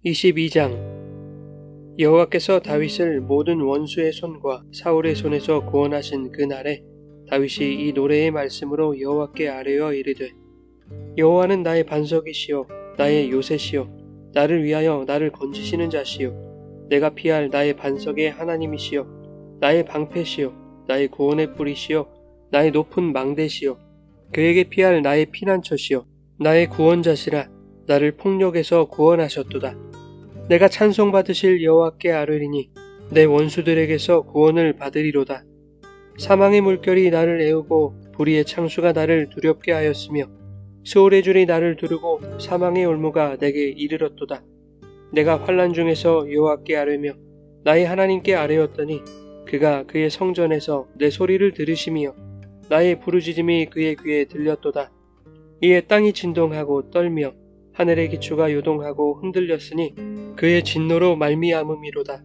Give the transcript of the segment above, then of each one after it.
22장 여호와께서 다윗을 모든 원수의 손과 사울의 손에서 구원하신 그날에 다윗이 이 노래의 말씀으로 여호와께 아뢰어 이르되 여호와는 나의 반석이시요 나의 요새시요 나를 위하여 나를 건지시는 자시요 내가 피할 나의 반석의 하나님이시요 나의 방패시요 나의 구원의 뿌리시요 나의 높은 망대시요 그에게 피할 나의 피난처시요 나의 구원자시라 나를 폭력에서 구원하셨도다. 내가 찬송받으실 여호와께 아뢰리니 내 원수들에게서 구원을 받으리로다. 사망의 물결이 나를 애우고 불의의 창수가 나를 두렵게 하였으며 수월의 줄이 나를 두르고 사망의 올무가 내게 이르렀도다. 내가 환난 중에서 여호와께 아뢰며 나의 하나님께 아뢰었더니 그가 그의 성전에서 내 소리를 들으시며 나의 부르짖음이 그의 귀에 들렸도다. 이에 땅이 진동하고 떨며 하늘의 기초가 요동하고 흔들렸으니 그의 진노로 말미암음이로다.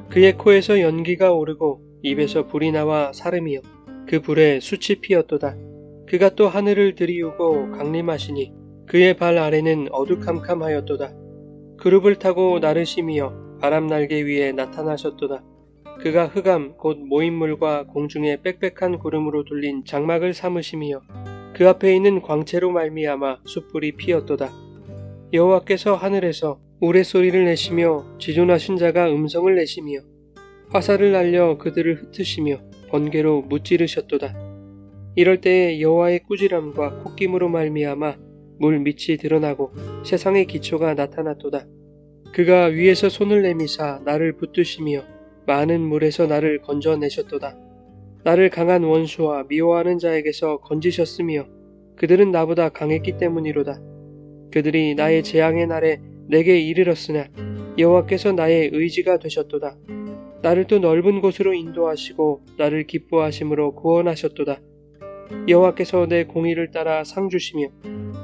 그의 코에서 연기가 오르고 입에서 불이 나와 사름이여 그 불에 숯이 피었도다. 그가 또 하늘을 들이우고 강림하시니 그의 발 아래는 어두캄캄하였도다. 그룹을 타고 나르시며 바람 날개 위에 나타나셨도다. 그가 흑암 곧 모인물과 공중의 빽빽한 구름으로 둘린 장막을 삼으시며 그 앞에 있는 광채로 말미암아 숯불이 피었도다. 여호와께서 하늘에서 우레소리를 내시며 지존하신 자가 음성을 내시며 화살을 날려 그들을 흩으시며 번개로 무찌르셨도다. 이럴 때에 여호와의 꾸지람과 콧김으로 말미암아 물 밑이 드러나고 세상의 기초가 나타났도다. 그가 위에서 손을 내미사 나를 붙드시며 많은 물에서 나를 건져내셨도다. 나를 강한 원수와 미워하는 자에게서 건지셨으며 그들은 나보다 강했기 때문이로다. 그들이 나의 재앙의 날에 내게 이르렀으나 여호와께서 나의 의지가 되셨도다. 나를 또 넓은 곳으로 인도하시고 나를 기뻐하심으로 구원하셨도다. 여호와께서 내 공의를 따라 상 주시며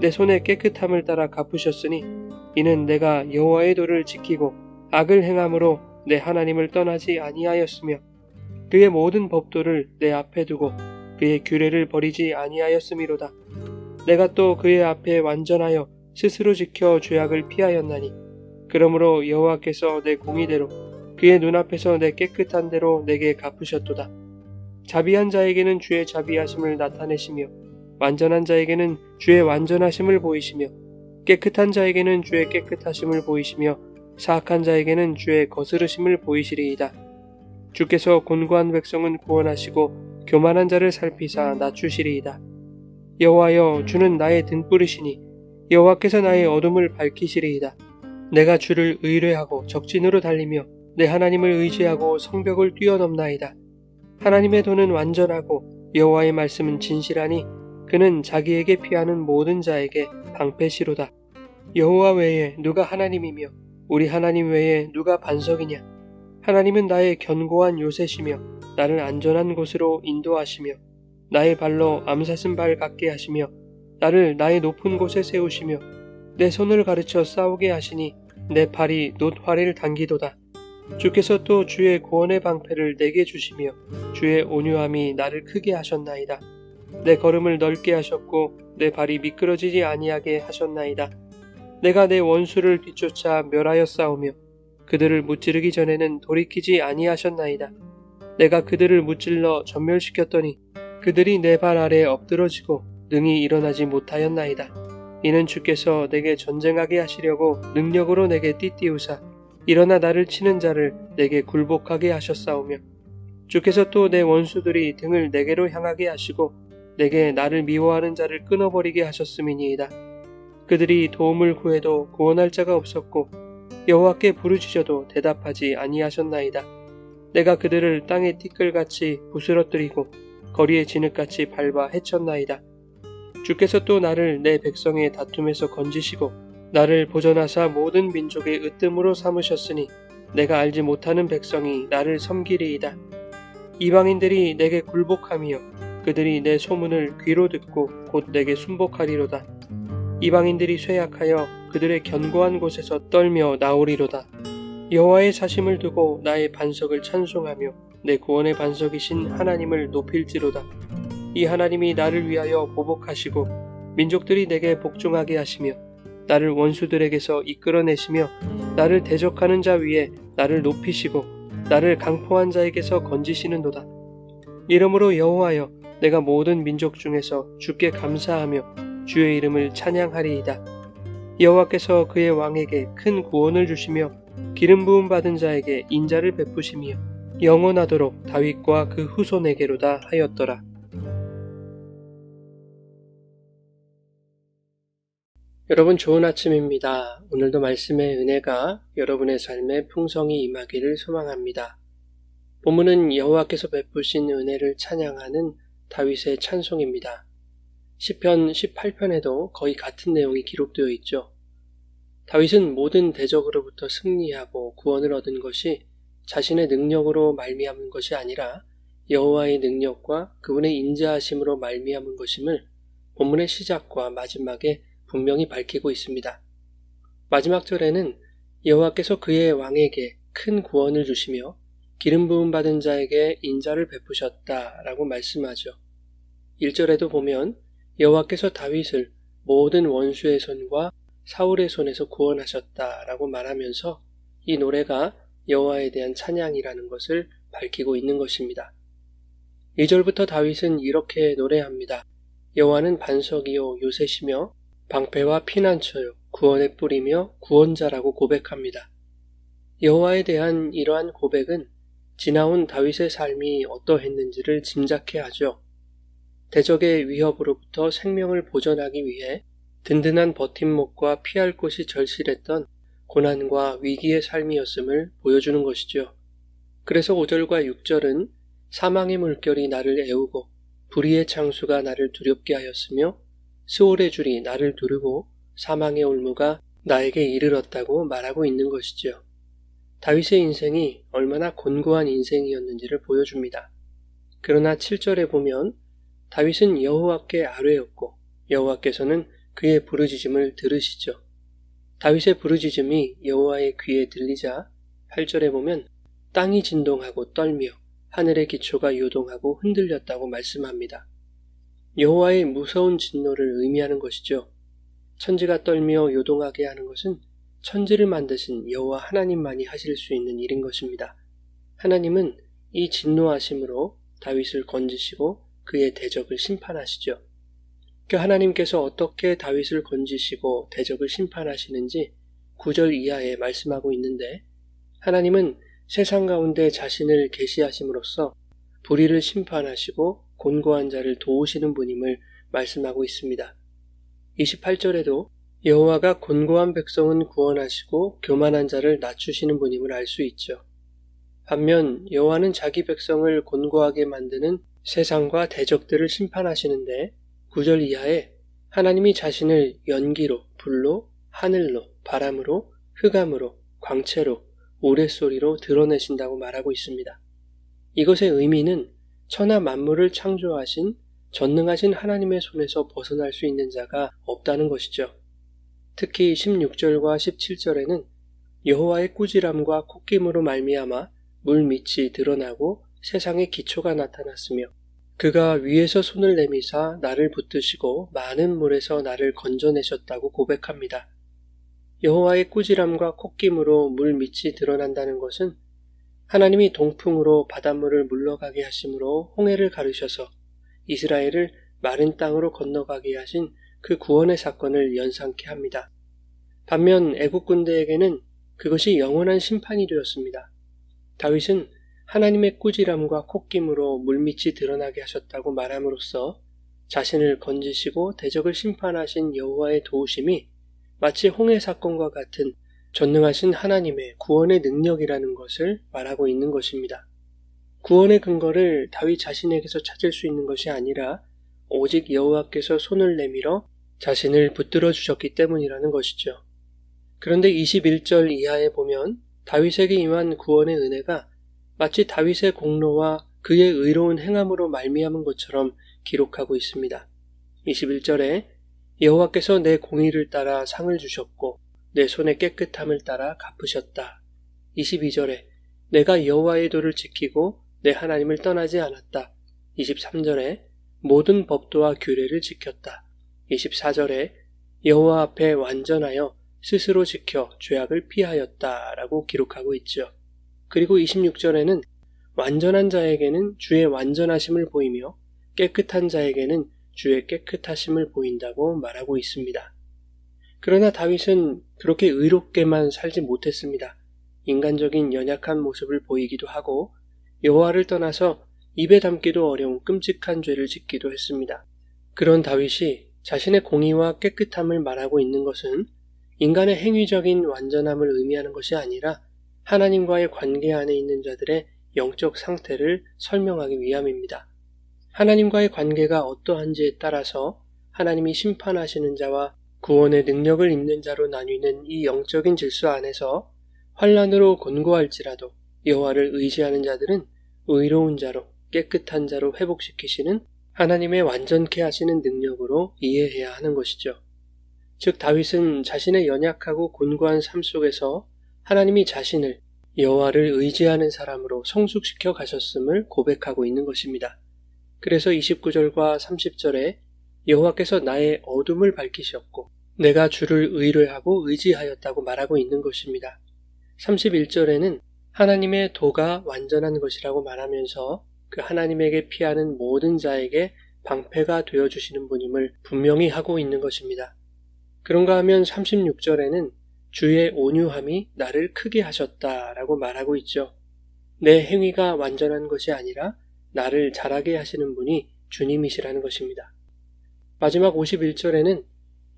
내 손의 깨끗함을 따라 갚으셨으니 이는 내가 여호와의 도를 지키고 악을 행함으로 내 하나님을 떠나지 아니하였으며 그의 모든 법도를 내 앞에 두고 그의 규례를 버리지 아니하였음이로다. 내가 또 그의 앞에 완전하여 스스로 지켜 죄악을 피하였나니 그러므로 여호와께서 내 공의대로 그의 눈앞에서 내 깨끗한 대로 내게 갚으셨도다. 자비한 자에게는 주의 자비하심을 나타내시며 완전한 자에게는 주의 완전하심을 보이시며 깨끗한 자에게는 주의 깨끗하심을 보이시며 사악한 자에게는 주의 거스르심을 보이시리이다. 주께서 곤고한 백성은 구원하시고 교만한 자를 살피사 낮추시리이다. 여호와여 주는 나의 등불이시니 여호와께서 나의 어둠을 밝히시리이다. 내가 주를 의뢰하고 적진으로 달리며 내 하나님을 의지하고 성벽을 뛰어넘나이다. 하나님의 도는 완전하고 여호와의 말씀은 진실하니 그는 자기에게 피하는 모든 자에게 방패시로다. 여호와 외에 누가 하나님이며 우리 하나님 외에 누가 반석이냐. 하나님은 나의 견고한 요새시며 나를 안전한 곳으로 인도하시며 나의 발로 암사슴 발 같게 하시며 나를 나의 높은 곳에 세우시며 내 손을 가르쳐 싸우게 하시니 내 팔이 놋화를 당기도다. 주께서 또 주의 구원의 방패를 내게 주시며 주의 온유함이 나를 크게 하셨나이다. 내 걸음을 넓게 하셨고 내 발이 미끄러지지 아니하게 하셨나이다. 내가 내 원수를 뒤쫓아 멸하여 싸우며 그들을 무찌르기 전에는 돌이키지 아니하셨나이다. 내가 그들을 무찔러 전멸시켰더니 그들이 내 발 아래 엎드러지고 능히 일어나지 못하였나이다. 이는 주께서 내게 전쟁하게 하시려고 능력으로 내게 띠띠우사 일어나 나를 치는 자를 내게 굴복하게 하셨사오며 주께서 또 내 원수들이 등을 내게로 향하게 하시고 내게 나를 미워하는 자를 끊어버리게 하셨음이니이다. 그들이 도움을 구해도 구원할 자가 없었고 여호와께 부르짖어도 대답하지 아니하셨나이다. 내가 그들을 땅의 티끌같이 부스러뜨리고 거리의 진흙같이 밟아 해쳤나이다. 주께서 또 나를 내 백성의 다툼에서 건지시고 나를 보전하사 모든 민족의 으뜸으로 삼으셨으니 내가 알지 못하는 백성이 나를 섬기리이다. 이방인들이 내게 굴복하며 그들이 내 소문을 귀로 듣고 곧 내게 순복하리로다. 이방인들이 쇠약하여 그들의 견고한 곳에서 떨며 나오리로다. 여호와의 사심을 두고 나의 반석을 찬송하며 내 구원의 반석이신 하나님을 높일지로다. 이 하나님이 나를 위하여 보복하시고 민족들이 내게 복종하게 하시며 나를 원수들에게서 이끌어내시며 나를 대적하는 자 위에 나를 높이시고 나를 강포한 자에게서 건지시는도다. 이러므로 여호와여, 내가 모든 민족 중에서 주께 감사하며 주의 이름을 찬양하리이다. 여호와께서 그의 왕에게 큰 구원을 주시며 기름 부음 받은 자에게 인자를 베푸시며 영원하도록 다윗과 그 후손에게로다 하였더라. 여러분, 좋은 아침입니다. 오늘도 말씀의 은혜가 여러분의 삶에 풍성히 임하기를 소망합니다. 본문은 여호와께서 베푸신 은혜를 찬양하는 다윗의 찬송입니다. 시편 18편에도 거의 같은 내용이 기록되어 있죠. 다윗은 모든 대적으로부터 승리하고 구원을 얻은 것이 자신의 능력으로 말미암은 것이 아니라 여호와의 능력과 그분의 인자하심으로 말미암은 것임을 본문의 시작과 마지막에 분명히 밝히고 있습니다. 마지막 절에는 여호와께서 그의 왕에게 큰 구원을 주시며 기름 부음 받은 자에게 인자를 베푸셨다라고 말씀하죠. 1절에도 보면 여호와께서 다윗을 모든 원수의 손과 사울의 손에서 구원하셨다라고 말하면서 이 노래가 여호와에 대한 찬양이라는 것을 밝히고 있는 것입니다. 2절부터 다윗은 이렇게 노래합니다. 여호와는 반석이요 요새시며 방패와 피난처요 구원의 뿔이며 구원자라고 고백합니다. 여호와에 대한 이러한 고백은 지나온 다윗의 삶이 어떠했는지를 짐작케 하죠. 대적의 위협으로부터 생명을 보전하기 위해 든든한 버팀목과 피할 곳이 절실했던 고난과 위기의 삶이었음을 보여주는 것이죠. 그래서 5절과 6절은 사망의 물결이 나를 애우고 불의의 창수가 나를 두렵게 하였으며 스올의 줄이 나를 두르고 사망의 올무가 나에게 이르렀다고 말하고 있는 것이죠. 다윗의 인생이 얼마나 곤고한 인생이었는지를 보여줍니다. 그러나 7절에 보면 다윗은 여호와께 아뢰었고 여호와께서는 그의 부르짖음을 들으시죠. 다윗의 부르짖음이 여호와의 귀에 들리자 8절에 보면 땅이 진동하고 떨며 하늘의 기초가 요동하고 흔들렸다고 말씀합니다. 여호와의 무서운 진노를 의미하는 것이죠. 천지가 떨며 요동하게 하는 것은 천지를 만드신 여호와 하나님만이 하실 수 있는 일인 것입니다. 하나님은 이 진노하심으로 다윗을 건지시고 그의 대적을 심판하시죠. 그 하나님께서 어떻게 다윗을 건지시고 대적을 심판하시는지 9절 이하에 말씀하고 있는데, 하나님은 세상 가운데 자신을 계시하심으로써 불의를 심판하시고 곤고한 자를 도우시는 분임을 말씀하고 있습니다. 28절에도 여호와가 곤고한 백성은 구원하시고 교만한 자를 낮추시는 분임을 알 수 있죠. 반면 여호와는 자기 백성을 곤고하게 만드는 세상과 대적들을 심판하시는데 9절 이하에 하나님이 자신을 연기로, 불로, 하늘로, 바람으로, 흑암으로, 광채로, 우레소리로 드러내신다고 말하고 있습니다. 이것의 의미는 천하 만물을 창조하신 전능하신 하나님의 손에서 벗어날 수 있는 자가 없다는 것이죠. 특히 16절과 17절에는 여호와의 꾸지람과 콧김으로 말미암아 물 밑이 드러나고 세상의 기초가 나타났으며 그가 위에서 손을 내미사 나를 붙드시고 많은 물에서 나를 건져내셨다고 고백합니다. 여호와의 꾸지람과 콧김으로 물 밑이 드러난다는 것은 하나님이 동풍으로 바닷물을 물러가게 하심으로 홍해를 가르셔서 이스라엘을 마른 땅으로 건너가게 하신 그 구원의 사건을 연상케 합니다. 반면 애국 군대에게는 그것이 영원한 심판이 되었습니다. 다윗은 하나님의 꾸지람과 콧김으로 물밑이 드러나게 하셨다고 말함으로써 자신을 건지시고 대적을 심판하신 여호와의 도우심이 마치 홍해 사건과 같은 전능하신 하나님의 구원의 능력이라는 것을 말하고 있는 것입니다. 구원의 근거를 다윗 자신에게서 찾을 수 있는 것이 아니라 오직 여호와께서 손을 내밀어 자신을 붙들어 주셨기 때문이라는 것이죠. 그런데 21절 이하에 보면 다윗에게 임한 구원의 은혜가 마치 다윗의 공로와 그의 의로운 행함으로 말미암은 것처럼 기록하고 있습니다. 21절에 여호와께서 내 공의를 따라 상을 주셨고 내 손의 깨끗함을 따라 갚으셨다. 22절에 내가 여호와의 도를 지키고 내 하나님을 떠나지 않았다. 23절에 모든 법도와 규례를 지켰다. 24절에 여호와 앞에 완전하여 스스로 지켜 죄악을 피하였다라고 기록하고 있죠. 그리고 26절에는 완전한 자에게는 주의 완전하심을 보이며 깨끗한 자에게는 주의 깨끗하심을 보인다고 말하고 있습니다. 그러나 다윗은 그렇게 의롭게만 살지 못했습니다. 인간적인 연약한 모습을 보이기도 하고 여호와를 떠나서 입에 담기도 어려운 끔찍한 죄를 짓기도 했습니다. 그런 다윗이 자신의 공의와 깨끗함을 말하고 있는 것은 인간의 행위적인 완전함을 의미하는 것이 아니라 하나님과의 관계 안에 있는 자들의 영적 상태를 설명하기 위함입니다. 하나님과의 관계가 어떠한지에 따라서 하나님이 심판하시는 자와 구원의 능력을 입는 자로 나뉘는 이 영적인 질서 안에서 환난으로 곤고할지라도 여호와를 의지하는 자들은 의로운 자로 깨끗한 자로 회복시키시는 하나님의 완전케 하시는 능력으로 이해해야 하는 것이죠. 즉 다윗은 자신의 연약하고 곤고한 삶 속에서 하나님이 자신을 여호와를 의지하는 사람으로 성숙시켜 가셨음을 고백하고 있는 것입니다. 그래서 29절과 30절에 여호와께서 나의 어둠을 밝히셨고 내가 주를 의뢰하고 의지하였다고 말하고 있는 것입니다. 31절에는 하나님의 도가 완전한 것이라고 말하면서 그 하나님에게 피하는 모든 자에게 방패가 되어주시는 분임을 분명히 하고 있는 것입니다. 그런가 하면 36절에는 주의 온유함이 나를 크게 하셨다라고 말하고 있죠. 내 행위가 완전한 것이 아니라 나를 자라게 하시는 분이 주님이시라는 것입니다. 마지막 51절에는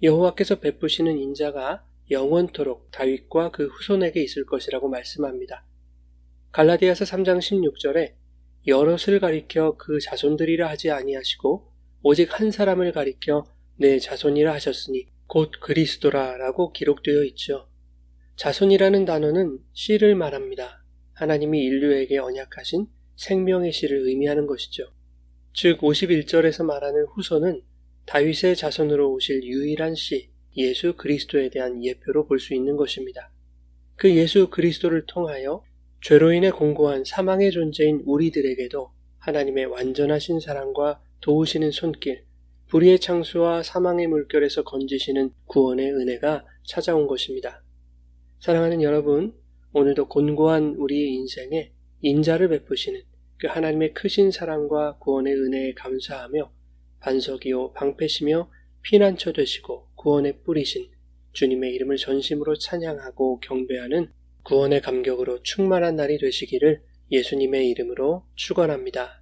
여호와께서 베푸시는 인자가 영원토록 다윗과 그 후손에게 있을 것이라고 말씀합니다. 갈라디아서 3장 16절에 여럿을 가리켜 그 자손들이라 하지 아니하시고 오직 한 사람을 가리켜 내 자손이라 하셨으니 곧 그리스도라 라고 기록되어 있죠. 자손이라는 단어는 씨를 말합니다. 하나님이 인류에게 언약하신 생명의 씨를 의미하는 것이죠. 즉 51절에서 말하는 후손은 다윗의 자손으로 오실 유일한 씨, 예수 그리스도에 대한 예표로 볼 수 있는 것입니다. 그 예수 그리스도를 통하여 죄로 인해 공고한 사망의 존재인 우리들에게도 하나님의 완전하신 사랑과 도우시는 손길, 불의의 창수와 사망의 물결에서 건지시는 구원의 은혜가 찾아온 것입니다. 사랑하는 여러분, 오늘도 곤고한 우리의 인생에 인자를 베푸시는 그 하나님의 크신 사랑과 구원의 은혜에 감사하며 반석이요 방패시며 피난처 되시고 구원의 뿌리신 주님의 이름을 전심으로 찬양하고 경배하는 구원의 감격으로 충만한 날이 되시기를 예수님의 이름으로 축원합니다.